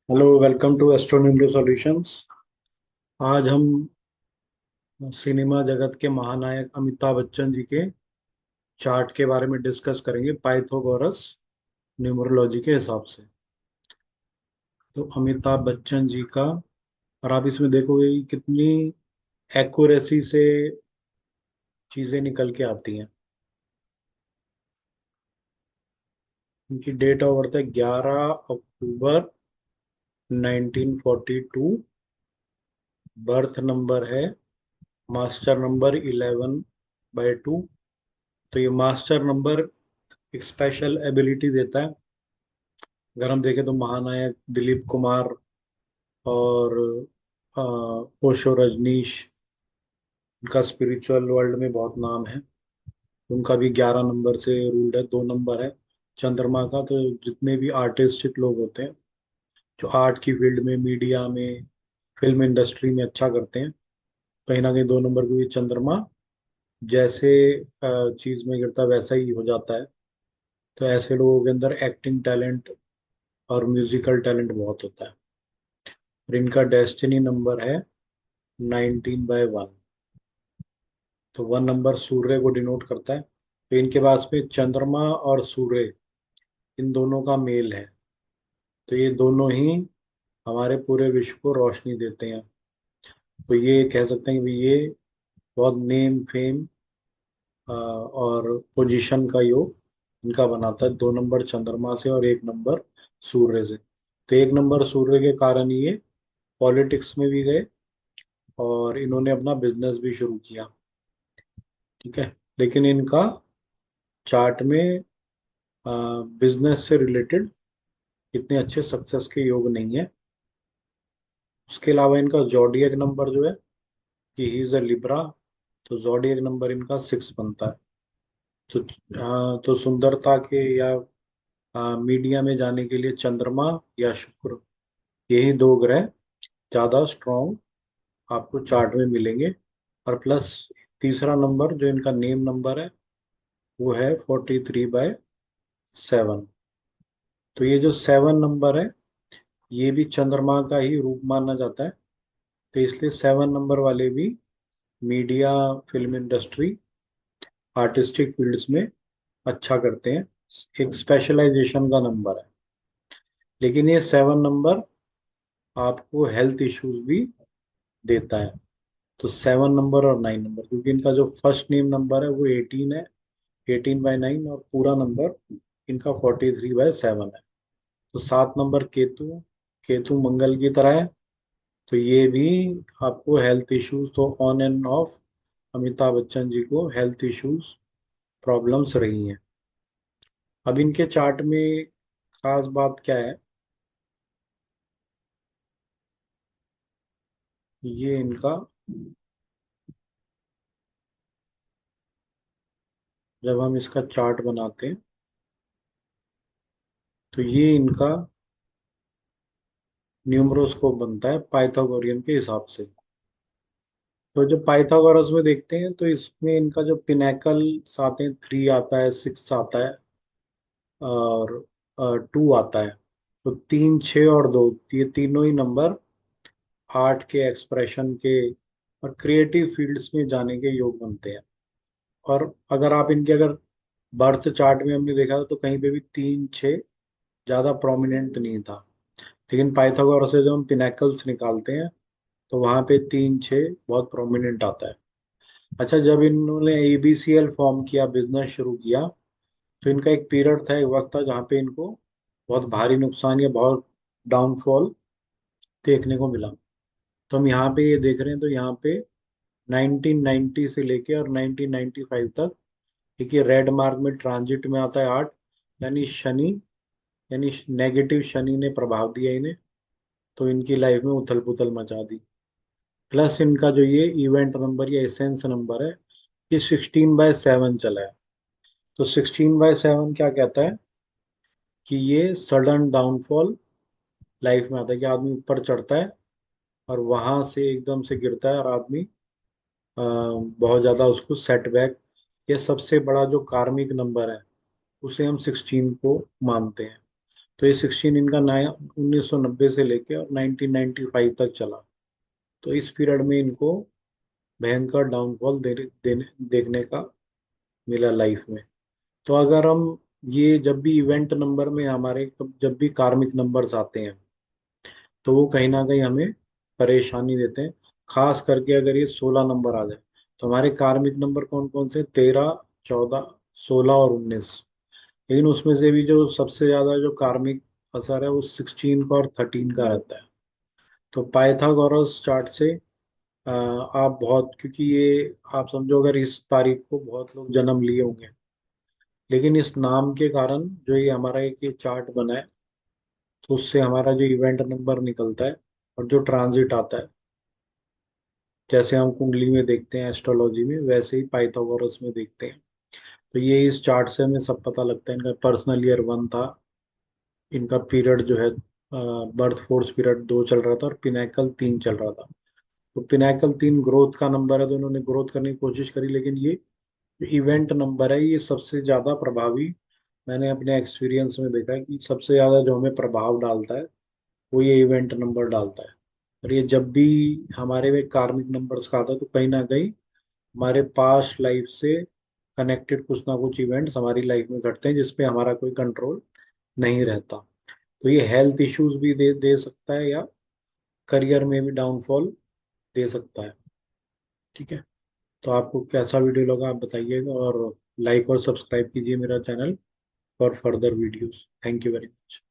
Hello, welcome to astronomy solutions. आज हम cinema जगत के महानायक अमिताभ बच्चन जी के चार्ट के बारे में डिस्कस करेंगे पाइथागोरस न्यूमरोलॉजी के हिसाब से। तो अमिताभ बच्चन जी का, और आप इसमें देखोगे कि कितनी एक्यूरेसी से चीजें निकल के आती हैं। उनकी डेट ऑफ बर्थ है 11 अक्टूबर 1942। बर्थ नंबर है मास्टर नंबर 11/2। तो ये मास्टर नंबर एक स्पेशल एबिलिटी देता है। अगर हम देखें तो महानायक दिलीप कुमार और ओशो रजनीश, उनका स्पिरिचुअल वर्ल्ड में बहुत नाम है। उनका भी 11 नंबर से रूल्ड है, 2 नंबर है चंद्रमा का। तो जितने भी आर्टिस्टिक लोग होते हैं जो आर्ट की फील्ड में, मीडिया में, फिल्म इंडस्ट्री में अच्छा करते हैं, कहीं ना कहीं 2 नंबर को भी चंद्रमा जैसे चीज में गिरता है वैसा ही हो जाता है। तो ऐसे लोगों के अंदर एक्टिंग टैलेंट और म्यूजिकल टैलेंट बहुत होता है। और इनका डेस्टिनी नंबर है 19/1। तो 1 नंबर सूर्य को डिनोट करता है। तो इनके पास में चंद्रमा और सूर्य, इन दोनों का मेल है। तो ये दोनों ही हमारे पूरे विश्व को रोशनी देते हैं। तो ये कह सकते हैं कि ये बहुत नेम फेम और पोजीशन का योग इनका बनाता है, 2 नंबर चंद्रमा से और 1 नंबर सूर्य से। तो 1 नंबर सूर्य के कारण ये पॉलिटिक्स में भी गए और इन्होंने अपना बिजनेस भी शुरू किया। ठीक है। लेकिन इनका चार्ट में बिजनेस से रिलेटेड इतने अच्छे सक्सेस के योग नहीं है। उसके अलावा इनका जॉडियक नंबर जो है कि ही इज अ लिब्रा। तो जॉडियक नंबर इनका 6 बनता है। तो तो सुंदरता के या मीडिया में जाने के लिए चंद्रमा या शुक्र, यही 2 ग्रह ज्यादा स्ट्रॉन्ग आपको चार्ट में मिलेंगे। और प्लस तीसरा नंबर जो इनका नेम नंबर है वो है 43/7। तो ये जो 7 नंबर है ये भी चंद्रमा का ही रूप माना जाता है। तो इसलिए 7 नंबर वाले भी media, film industry, artistic fields में अच्छा करते हैं। एक स्पेशलाइजेशन का नंबर है। लेकिन ये 7 नंबर आपको हेल्थ इश्यूज भी देता है। तो 7 नंबर और 9 नंबर, क्योंकि इनका जो फर्स्ट नेम नंबर है वो 18 है, 18/9, और पूरा नंबर इनका 43/7 है। तो 7 नंबर केतु, केतु मंगल की तरह है। तो ये भी आपको हेल्थ इश्यूज, तो on and off Amitabh Bachchan ji को हेल्थ इश्यूज प्रॉब्लम्स रही हैं। अब इनके चार्ट में खास बात क्या है, ये इनका जब हम इसका चार्ट बनाते हैं तो ये इनका न्यूमरोस्कोप बनता है पाइथागोरियन के हिसाब से। तो जो पाइथागोरस में देखते हैं तो इसमें इनका जो पिनेकल आते हैं, 3 आता है, 6 आता है और 2 आता है। तो 3, 6 और 2, ये तीनों ही नंबर आर्ट के, एक्सप्रेशन के और क्रिएटिव फील्ड्स में जाने के योग बनते हैं। और अगर आप इनके, अगर बर्थ चार्ट में हमने देखा था तो कहीं पे भी 3, 6 ज्यादा प्रोमिनेंट नहीं था। लेकिन पाइथागोरस से जब हम पिनेकल्स निकालते हैं तो वहां पे 3, 6 बहुत प्रोमिनेंट आता है। अच्छा, जब इन्होंने एबीसीएल फॉर्म किया, बिजनेस शुरू किया, तो इनका एक पीरियड था, एक वक्त था जहाँ पे इनको बहुत भारी नुकसान या बहुत डाउनफॉल देखने को मिला। तो हम यहाँ पे ये देख रहे हैं, तो यहाँ पे 1990 से लेके और 1995 तक एक ये रेड मार्क में ट्रांजिट में आता है 8। यानी शनि, यानी नेगेटिव शनि ने प्रभाव दिया इन्हें। तो इनकी लाइफ में उथल पुथल मचा दी। प्लस इनका जो ये इवेंट नंबर या एसेंस नंबर है, ये 16/7 चला है। तो 16/7 क्या कहता है कि ये सडन डाउनफॉल लाइफ में आता है, कि आदमी ऊपर चढ़ता है और वहां से एकदम से गिरता है और आदमी बहुत ज्यादा उसको सेटबैक, ये सबसे बड़ा जो कार्मिक नंबर है उसे हम 16 को मानते हैं। तो ये 16 इनका नया 1990 से लेके और 1995 तक चला। तो इस पीरियड में इनको भयंकर डाउनफॉल देखने का मिला लाइफ में। तो अगर हम ये जब भी इवेंट नंबर में हमारे जब भी कार्मिक नंबर्स आते हैं तो वो कहीं ना कहीं हमें परेशानी देते हैं। खास करके अगर ये 16 नंबर आ जाए, तो हमारे कार्मिक नंबर कौन कौन से, 13, 14, 16 और 19। लेकिन उसमें से भी जो सबसे ज्यादा जो कार्मिक असर है वो 16 का और 13 का रहता है। तो पाइथागोरस चार्ट से आप बहुत, क्योंकि ये आप समझो अगर इस तारीख को बहुत लोग जन्म लिए होंगे, लेकिन इस नाम के कारण जो ये हमारा एक ये चार्ट बना है, तो उससे हमारा जो इवेंट नंबर निकलता है और जो ट्रांजिट आता है, जैसे हम कुंडली में देखते हैं एस्ट्रोलॉजी में, वैसे ही पाइथागोरस में देखते हैं। तो ये इस चार्ट से हमें सब पता लगता है। इनका पर्सनल ईयर 1 था, इनका पीरियड जो है बर्थ फोर्स पीरियड 2 चल रहा था और पिनाकल 3 चल रहा था। तो पिनाकल 3 ग्रोथ का नंबर है, तो इन्होंने ग्रोथ करने की कोशिश करी, लेकिन ये इवेंट नंबर है, ये सबसे ज्यादा प्रभावी। मैंने अपने एक्सपीरियंस में देखा है कि सबसे ज्यादा जो हमें प्रभाव डालता है वो ये इवेंट नंबर डालता है। और ये जब भी हमारे में कार्मिक नंबर्स का आता है, तो कहीं ना कहीं हमारे पास्ट लाइफ से कनेक्टेड कुछ ना कुछ इवेंट्स हमारी लाइफ में घटते हैं जिसपे हमारा कोई कंट्रोल नहीं रहता। तो ये हेल्थ इश्यूज भी दे दे सकता है, या करियर में भी डाउनफॉल दे सकता है। ठीक है। तो आपको कैसा वीडियो लगा आप बताइएगा, और लाइक और सब्सक्राइब कीजिए मेरा channel for further videos. Thank you very much.